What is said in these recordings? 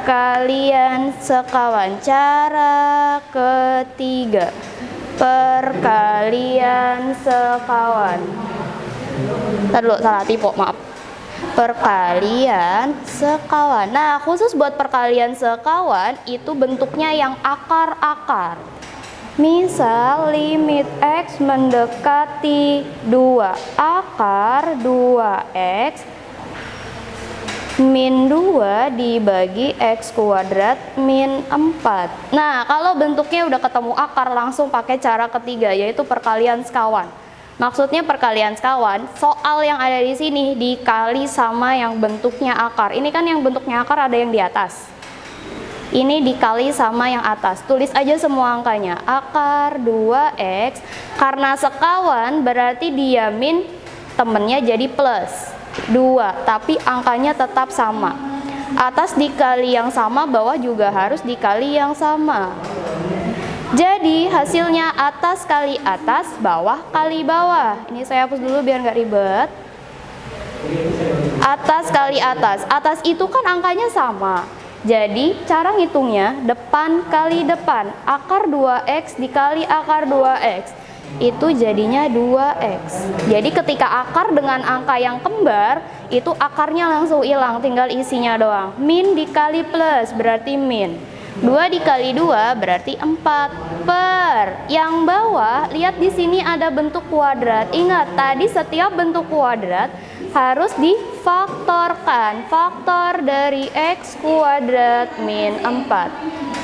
perkalian sekawan. Cara ketiga, perkalian sekawan. Ntar dulu, salah tipe, maaf. Perkalian sekawan. Nah, khusus buat perkalian sekawan itu bentuknya yang akar-akar. Misal limit X mendekati 2, akar 2X min 2 dibagi X kuadrat min 4. Nah, kalau bentuknya udah ketemu akar, langsung pakai cara ketiga, yaitu perkalian sekawan. Maksudnya perkalian sekawan, soal yang ada di sini dikali sama yang bentuknya akar. Ini kan yang bentuknya akar ada yang di atas. Ini dikali sama yang atas. Tulis aja semua angkanya. Akar 2X, karena sekawan berarti dia min, temennya jadi plus 2, tapi angkanya tetap sama. Atas dikali yang sama, bawah juga harus dikali yang sama. Jadi hasilnya atas kali atas, bawah kali bawah. Ini saya hapus dulu biar nggak ribet. Atas kali atas. Atas itu kan angkanya sama. Jadi cara ngitungnya depan kali depan. Akar 2X dikali akar 2X. Itu jadinya 2X. Jadi ketika akar dengan angka yang kembar, itu akarnya langsung hilang, tinggal isinya doang. Min dikali plus berarti min. 2 dikali 2 berarti 4 per. Yang bawah, lihat di sini ada bentuk kuadrat. Ingat, tadi setiap bentuk kuadrat harus difaktorkan. Faktor dari X kuadrat min 4.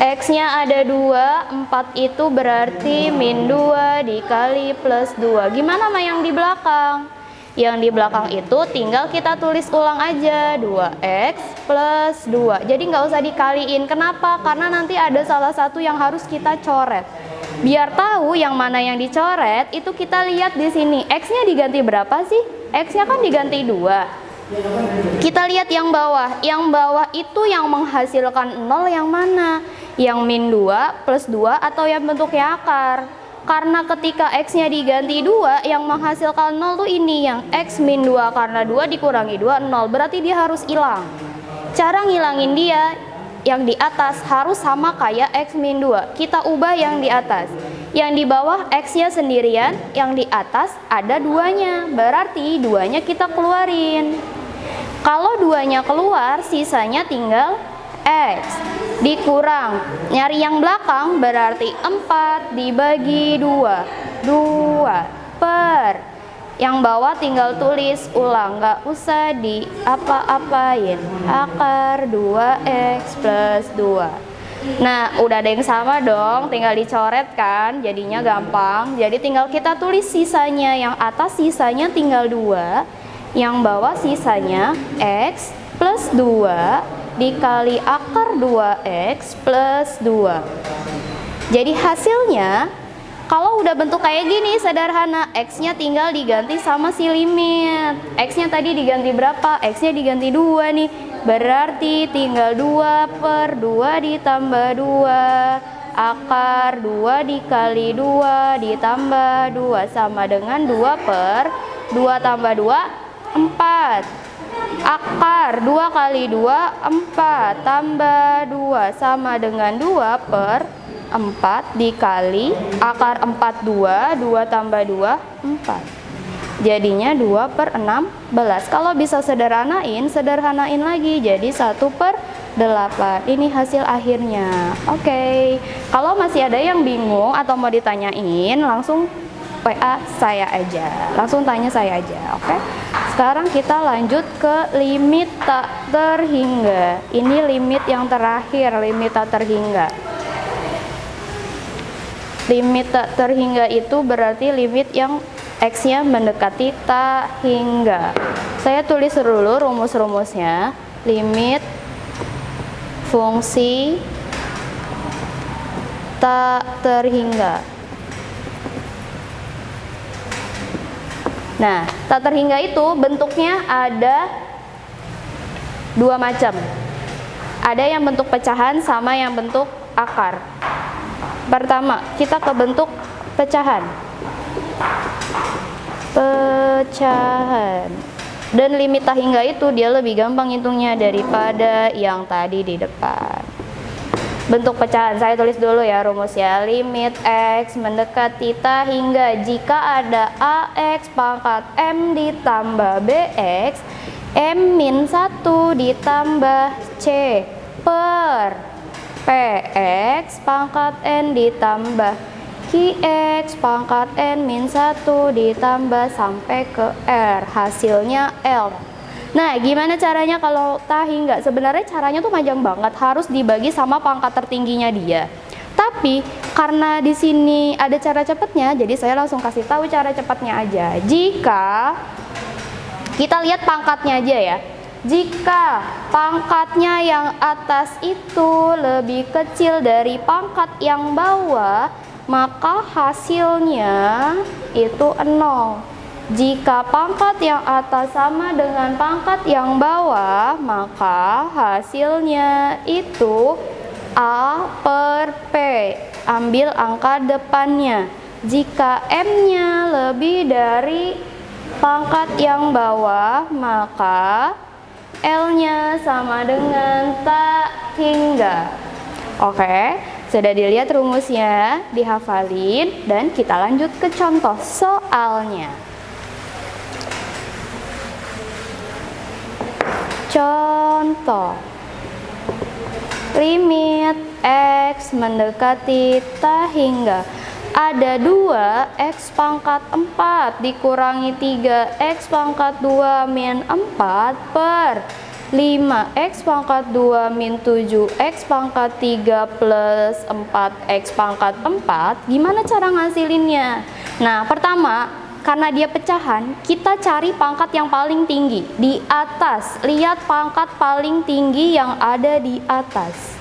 X-nya ada 2, 4 itu berarti min 2 dikali plus 2. Gimana sama yang di belakang? Yang di belakang itu tinggal kita tulis ulang aja, 2X plus 2. Jadi nggak usah dikaliin. Kenapa? Karena nanti ada salah satu yang harus kita coret. Biar tahu yang mana yang dicoret, itu kita lihat di sini. X-nya diganti berapa sih? X-nya kan diganti 2. Kita lihat yang bawah. Yang bawah itu yang menghasilkan 0 yang mana? Yang min 2 plus 2 atau yang bentuknya akar? Karena ketika X-nya diganti 2, yang menghasilkan 0 tuh ini, yang X min 2, karena 2 dikurangi 2, 0. Berarti dia harus hilang. Cara ngilangin dia, yang di atas harus sama kayak X min 2. Kita ubah yang di atas. Yang di bawah X-nya sendirian, yang di atas ada 2-nya. Berarti 2-nya kita keluarin. Kalau 2-nya keluar, sisanya tinggal X dikurang, nyari yang belakang berarti 4 dibagi 2 per. Yang bawah tinggal tulis ulang, nggak usah di apa-apain. Akar 2X plus 2. Nah, udah ada yang sama dong, tinggal dicoret kan, jadinya gampang. Jadi tinggal kita tulis sisanya, yang atas sisanya tinggal 2, yang bawah sisanya X plus 2 dikali akar 2X plus 2. Jadi hasilnya, kalau udah bentuk kayak gini sederhana, X-nya tinggal diganti sama si limit. X-nya tadi diganti berapa? X-nya diganti 2 nih. Berarti tinggal 2 per 2 ditambah 2. Akar 2 dikali 2 ditambah 2 sama dengan 2 per 2 tambah 2, 4. Akar 2 kali 2, 4 tambah 2 sama dengan 2 per 4 dikali akar 4 2, 2 tambah 2, 4. Jadinya 2 per 16. Kalau bisa sederhanain lagi jadi 1 per 8. Ini hasil akhirnya. Oke. Kalau masih ada yang bingung atau mau ditanyain, langsung WA saya aja, langsung tanya saya aja, oke? Sekarang kita lanjut ke limit tak terhingga. Ini limit yang terakhir, limit tak terhingga. Limit tak terhingga itu berarti limit yang X-nya mendekati tak hingga. Saya tulis dulu rumus-rumusnya. Limit fungsi tak terhingga. Nah, tak terhingga itu bentuknya ada dua macam. Ada yang bentuk pecahan sama yang bentuk akar. Pertama, kita ke bentuk pecahan. Pecahan. Dan limit tak hingga itu dia lebih gampang hitungnya daripada yang tadi di depan. Bentuk pecahan saya tulis dulu ya rumusnya. Limit X mendekati tak hingga jika ada AX pangkat M ditambah BX M min 1 ditambah C per PX pangkat N ditambah QX pangkat N min 1 ditambah sampai ke R, hasilnya L. Nah, gimana caranya kalau tak hingga? Sebenarnya caranya tuh panjang banget, harus dibagi sama pangkat tertingginya dia. Tapi karena di sini ada cara cepatnya, jadi saya langsung kasih tahu cara cepatnya aja. Jika kita lihat pangkatnya aja ya. Jika pangkatnya yang atas itu lebih kecil dari pangkat yang bawah, maka hasilnya itu 0. Jika pangkat yang atas sama dengan pangkat yang bawah, maka hasilnya itu A per P. Ambil angka depannya. Jika M-nya lebih dari pangkat yang bawah, maka L-nya sama dengan tak hingga. Oke, sudah dilihat rumusnya, dihafalin, dan kita lanjut ke contoh soalnya. Contoh, limit X mendekati tak hingga. Ada 2 X pangkat 4 dikurangi 3 X pangkat 2 min 4 per 5 X pangkat 2 min 7 X pangkat 3 plus 4 X pangkat 4. Gimana cara ngasilinnya? Nah, pertama, karena dia pecahan, kita cari pangkat yang paling tinggi di atas. Lihat pangkat paling tinggi yang ada di atas.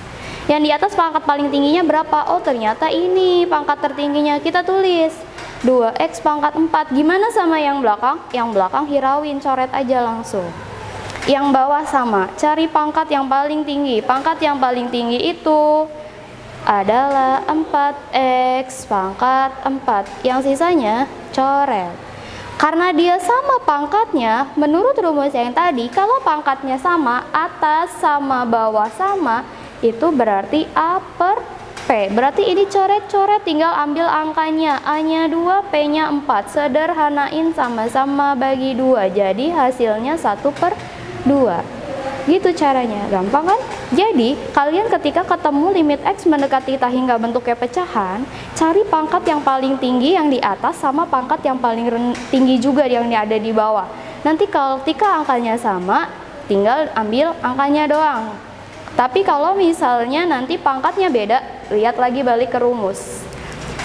Yang di atas pangkat paling tingginya berapa? Oh, ternyata ini pangkat tertingginya. Kita tulis 2X pangkat 4. Gimana sama yang belakang? Yang belakang hirauin, coret aja langsung. Yang bawah sama, cari pangkat yang paling tinggi. Pangkat yang paling tinggi itu adalah 4X pangkat 4. Yang sisanya coret. Karena dia sama pangkatnya, menurut rumus yang tadi, kalau pangkatnya sama, atas sama bawah sama, itu berarti A per P. Berarti ini coret-coret, tinggal ambil angkanya. A-nya 2, P-nya 4. Sederhanain sama-sama bagi 2. Jadi hasilnya 1 per 2. Gitu caranya, gampang kan? Jadi kalian ketika ketemu limit X mendekati tak hingga bentuknya pecahan, cari pangkat yang paling tinggi yang di atas sama pangkat yang paling tinggi juga yang ada di bawah. Nanti ketika angkanya sama, tinggal ambil angkanya doang. Tapi kalau misalnya nanti pangkatnya beda, lihat lagi balik ke rumus.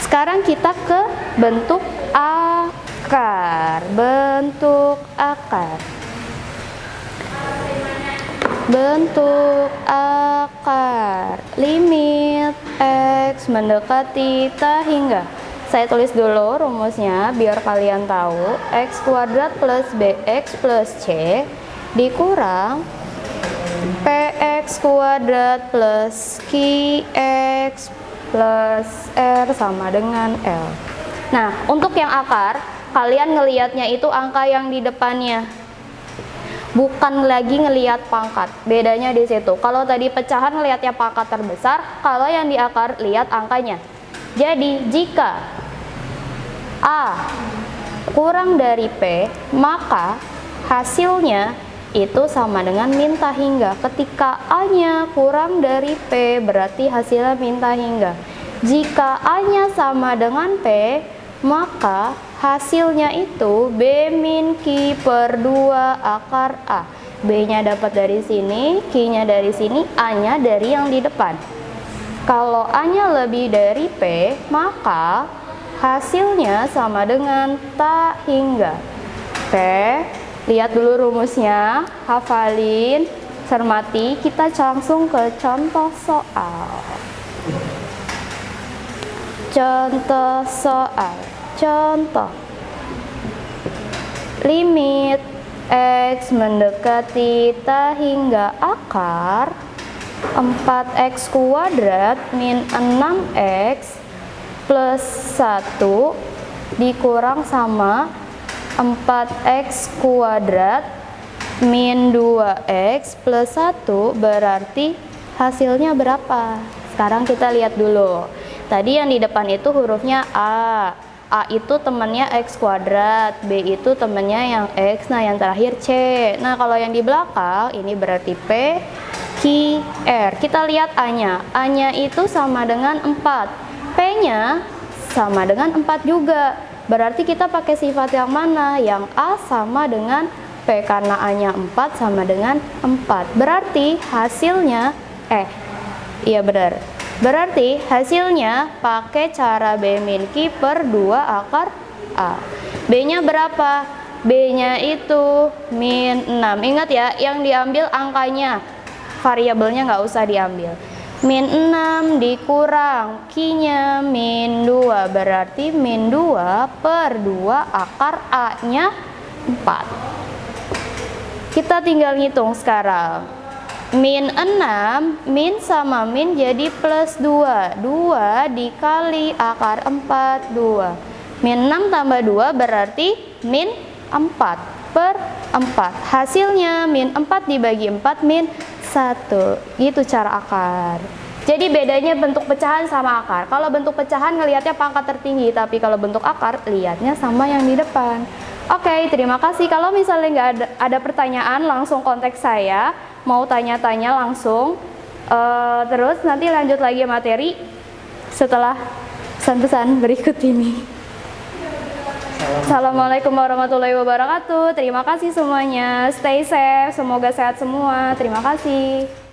Sekarang kita ke bentuk akar. Bentuk akar. Bentuk akar. Limit X mendekati tak hingga. Saya tulis dulu rumusnya biar kalian tahu. X kuadrat plus BX plus C dikurang PX kuadrat plus QX plus R sama dengan L. Nah, untuk yang akar, kalian ngelihatnya itu angka yang di depannya. Bukan lagi ngelihat pangkat. Bedanya di situ. Kalau tadi pecahan ngelihatnya pangkat terbesar, kalau yang di akar lihat angkanya. Jadi, jika A kurang dari P, maka hasilnya itu sama dengan min tak hingga. Ketika A-nya kurang dari P, berarti hasilnya min tak hingga. Jika A-nya sama dengan P, maka hasilnya itu B min Q per 2 akar A. B-nya dapat dari sini, Q-nya dari sini, A-nya dari yang di depan. Kalau A-nya lebih dari P, maka hasilnya sama dengan tak hingga. Oke. Lihat dulu rumusnya, hafalin, cermati, kita langsung ke contoh soal. Contoh soal. Contoh. Limit X mendekati tak hingga akar 4X kuadrat min 6X plus 1 dikurang sama 4X kuadrat Min 2x plus 1 berarti hasilnya berapa? Sekarang kita lihat dulu. Tadi yang di depan itu hurufnya A. A itu temannya x kuadrat, B itu temannya yang x, nah yang terakhir C. Nah kalau yang di belakang ini berarti P, Q, R. Kita lihat A-nya. A-nya itu sama dengan 4. P-nya sama dengan 4 juga. Berarti kita pakai sifat yang mana? Yang A sama dengan P, karena A-nya 4 sama dengan 4. Berarti hasilnya, iya benar. Berarti hasilnya pakai cara B min Q per 2 akar A. B-nya berapa? B-nya itu min 6. Ingat ya, yang diambil angkanya. Variabelnya nggak usah diambil. Min 6 dikurang Q-nya min 2. Berarti min 2 per 2 akar A-nya 4. Kita tinggal ngitung sekarang. Min 6, min sama min jadi plus 2. 2 dikali akar 4, 2. Min 6 tambah 2 berarti min 4 per 4. Hasilnya min 4 dibagi 4 min 1. Gitu cara akar. Jadi bedanya bentuk pecahan sama akar. Kalau bentuk pecahan ngelihatnya pangkat tertinggi, tapi kalau bentuk akar lihatnya sama yang di depan. Oke, terima kasih. Kalau misalnya nggak ada pertanyaan, langsung kontak saya. Mau tanya-tanya langsung. Terus nanti lanjut lagi materi setelah pesan-pesan berikut ini. Assalamualaikum warahmatullahi wabarakatuh. Terima kasih semuanya. Stay safe. Semoga sehat semua. Terima kasih.